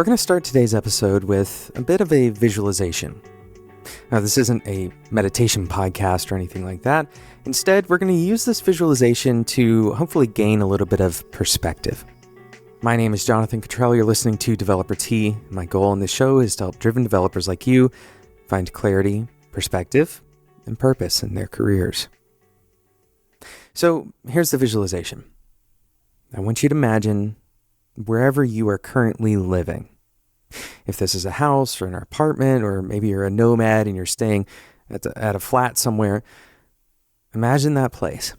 We're going to start today's episode with a bit of a visualization. Now, this isn't a meditation podcast or anything like that. Instead, we're going to use this visualization to hopefully gain a little bit of perspective. My name is Jonathan Cottrell. You're listening to Developer Tea. My goal in this show is to help driven developers like you find clarity, perspective, and purpose in their careers. So here's the visualization. I want you to imagine wherever you are currently living. If this is a house or an apartment, or maybe you're a nomad and you're staying at a flat somewhere, imagine that place.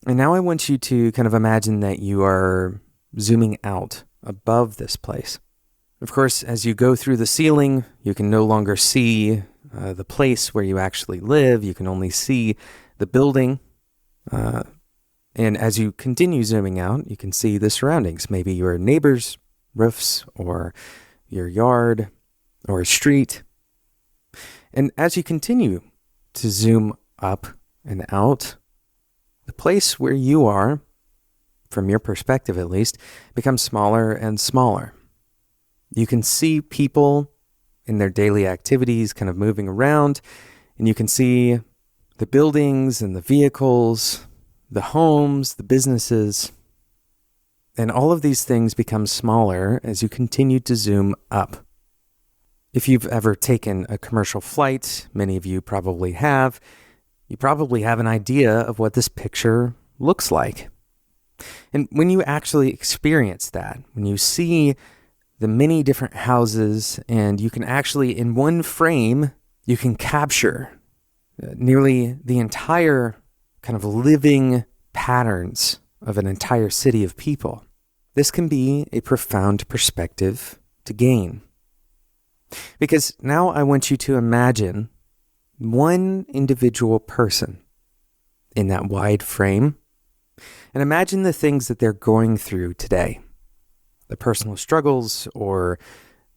And now I want you to kind of imagine that you are zooming out above this place. Of course, as you go through the ceiling, you can no longer see the place where you actually live. You can only see the building. And as you continue zooming out, you can see the surroundings, maybe your neighbor's roofs or your yard or a street. And as you continue to zoom up and out, the place where you are, from your perspective at least, becomes smaller and smaller. You can see people in their daily activities kind of moving around, and you can see the buildings and the vehicles, the homes, the businesses, and all of these things become smaller as you continue to zoom up. If you've ever taken a commercial flight, many of you probably have, you probably have an idea of what this picture looks like. And when you actually experience that, when you see the many different houses, and you can actually, in one frame, you can capture nearly the entire kind of living patterns of an entire city of people. This can be a profound perspective to gain. Because now I want you to imagine one individual person in that wide frame, and imagine the things that they're going through today. The personal struggles, or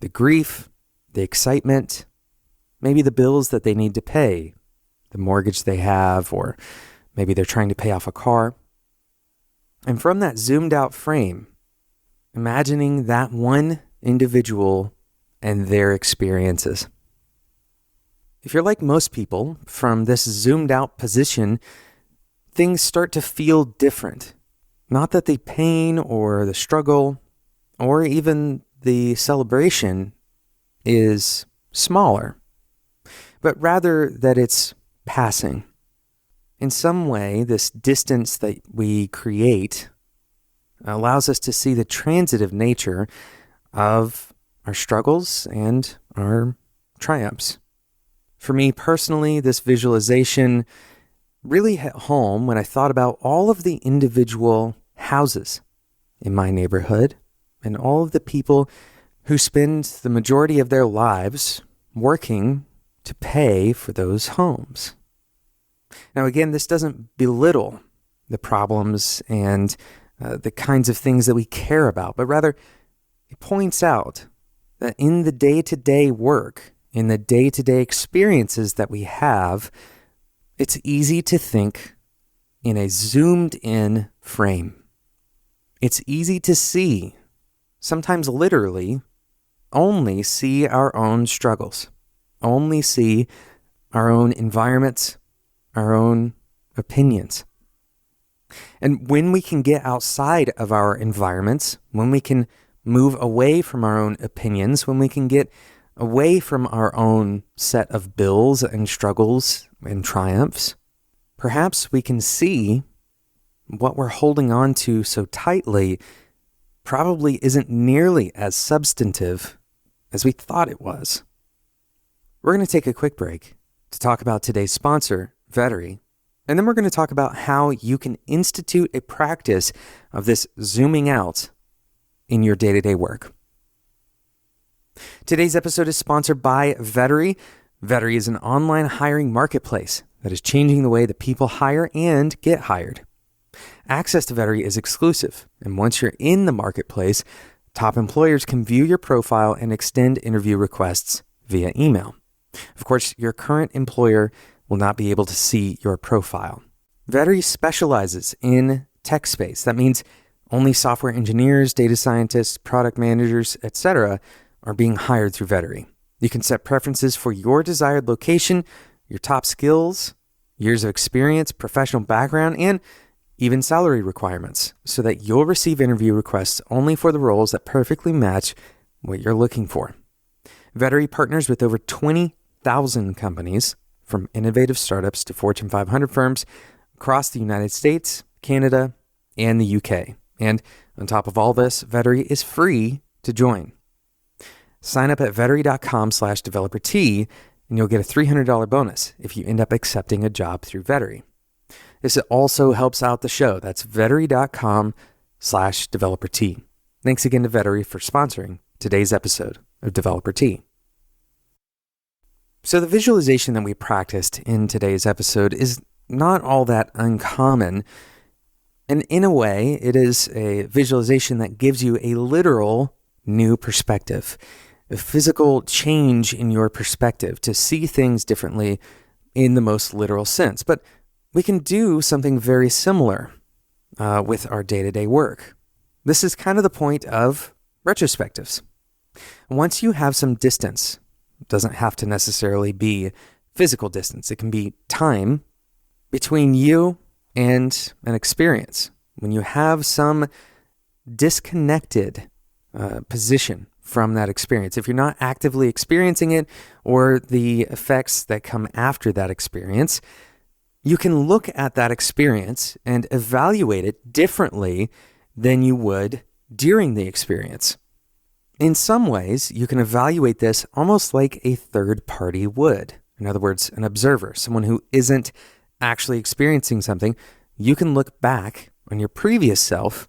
the grief, the excitement, maybe the bills that they need to pay, the mortgage they have, or maybe they're trying to pay off a car. And from that zoomed out frame, imagining that one individual and their experiences. If you're like most people, from this zoomed out position, things start to feel different. Not that the pain or the struggle or even the celebration is smaller, but rather that it's passing. In some way, this distance that we create allows us to see the transitive nature of our struggles and our triumphs. For me personally, this visualization really hit home when I thought about all of the individual houses in my neighborhood and all of the people who spend the majority of their lives working to pay for those homes. Now, again, this doesn't belittle the problems and the kinds of things that we care about, but rather it points out that in the day-to-day work, in the day-to-day experiences that we have, it's easy to think in a zoomed-in frame. It's easy to see, sometimes literally, only see our own struggles, only see our own environments, our own opinions. And when we can get outside of our environments, when we can move away from our own opinions, when we can get away from our own set of bills and struggles and triumphs, perhaps we can see what we're holding on to so tightly probably isn't nearly as substantive as we thought it was. We're going to take a quick break to talk about today's sponsor, Vettery, and then we're going to talk about how you can institute a practice of this zooming out in your day-to-day work. Today's episode is sponsored by Vettery. Vettery is an online hiring marketplace that is changing the way that people hire and get hired. Access to Vettery is exclusive, and once you're in the marketplace, top employers can view your profile and extend interview requests via email. Of course, your current employer will not be able to see your profile. Vettery specializes in tech space. That means Only software engineers, data scientists, product managers, etc. are being hired through Vettery. You can set preferences for your desired location, your top skills, years of experience, professional background, and even salary requirements so that you'll receive interview requests only for the roles that perfectly match what you're looking for. Vettery partners with over 20,000 companies, from innovative startups to Fortune 500 firms across the United States, Canada, and the UK. And on top of all this, Vettery is free to join. Sign up at vettery.com/developer-T and you'll get a $300 bonus if you end up accepting a job through Vettery. This also helps out the show. That's vettery.com/developer-T. Thanks again to Vettery for sponsoring today's episode of Developer T. So the visualization that we practiced in today's episode is not all that uncommon. And in a way, it is a visualization that gives you a literal new perspective, a physical change in your perspective to see things differently in the most literal sense. But we can do something very similar with our day-to-day work. This is kind of the point of retrospectives. Once you have some distance, it doesn't have to necessarily be physical distance. It can be time between you and an experience. When you have some disconnected position from that experience, if you're not actively experiencing it or the effects that come after that experience, you can look at that experience and evaluate it differently than you would during the experience. In some ways, you can evaluate this almost like a third party would. In other words, an observer, someone who isn't actually experiencing something. You can look back on your previous self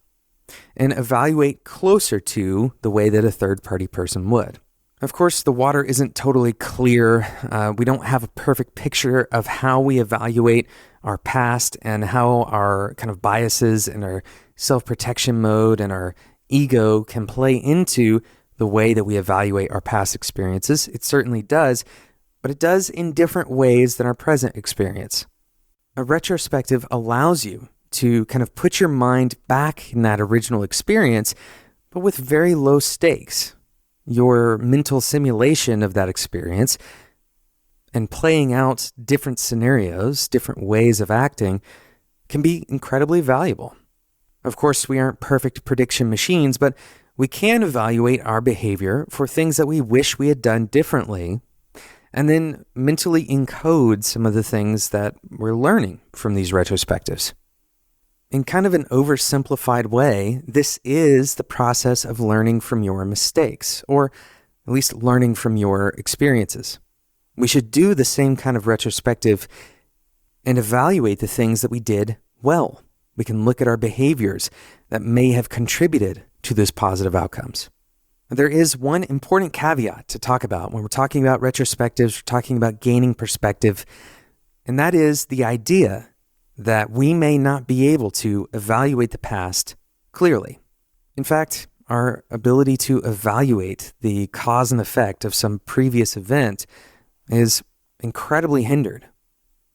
and evaluate closer to the way that a third party person would. Of course, the water isn't totally clear. We don't have a perfect picture of how we evaluate our past and how our kind of biases and our self-protection mode and our ego can play into the way that we evaluate our past experiences. It certainly does, but it does in different ways than our present experience. A retrospective allows you to kind of put your mind back in that original experience, but with very low stakes. Your mental simulation of that experience and playing out different scenarios, different ways of acting can be incredibly valuable. Of course, we aren't perfect prediction machines, but we can evaluate our behavior for things that we wish we had done differently and then mentally encode some of the things that we're learning from these retrospectives. In kind of an oversimplified way, this is the process of learning from your mistakes, or at least learning from your experiences. We should do the same kind of retrospective and evaluate the things that we did well. We can look at our behaviors that may have contributed to those positive outcomes. There is one important caveat to talk about when we're talking about retrospectives, we're talking about gaining perspective, and that is the idea that we may not be able to evaluate the past clearly. In fact, our ability to evaluate the cause and effect of some previous event is incredibly hindered.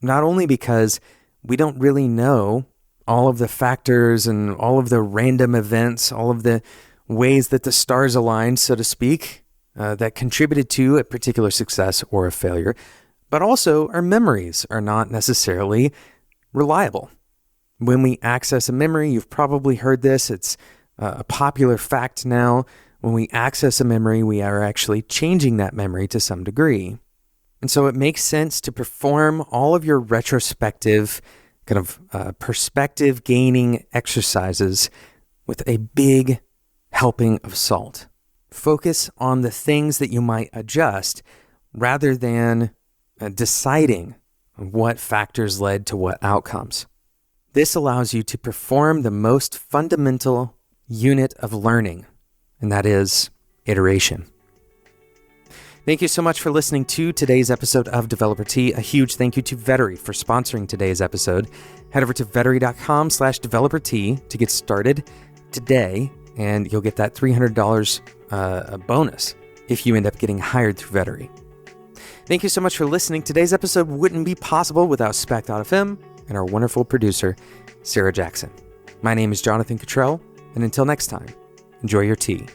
Not only because we don't really know all of the factors and all of the random events, all of the ways that the stars aligned, so to speak, that contributed to a particular success or a failure, but also our memories are not necessarily reliable. When we access a memory, you've probably heard this, it's a popular fact now. When we access a memory, we are actually changing that memory to some degree. And so it makes sense to perform all of your retrospective kind of perspective gaining exercises with a big helping of salt. Focus on the things that you might adjust rather than deciding what factors led to what outcomes. This allows you to perform the most fundamental unit of learning, and that is iteration. Thank you so much for listening to today's episode of Developer T. A huge thank you to Vettery for sponsoring today's episode. Head over to vettery.com/developer-T to get started today, and you'll get that $300 bonus if you end up getting hired through Vettery. Thank you so much for listening. Today's episode wouldn't be possible without Spec.fm and our wonderful producer, Sarah Jackson. My name is Jonathan Cottrell, And until next time, enjoy your tea.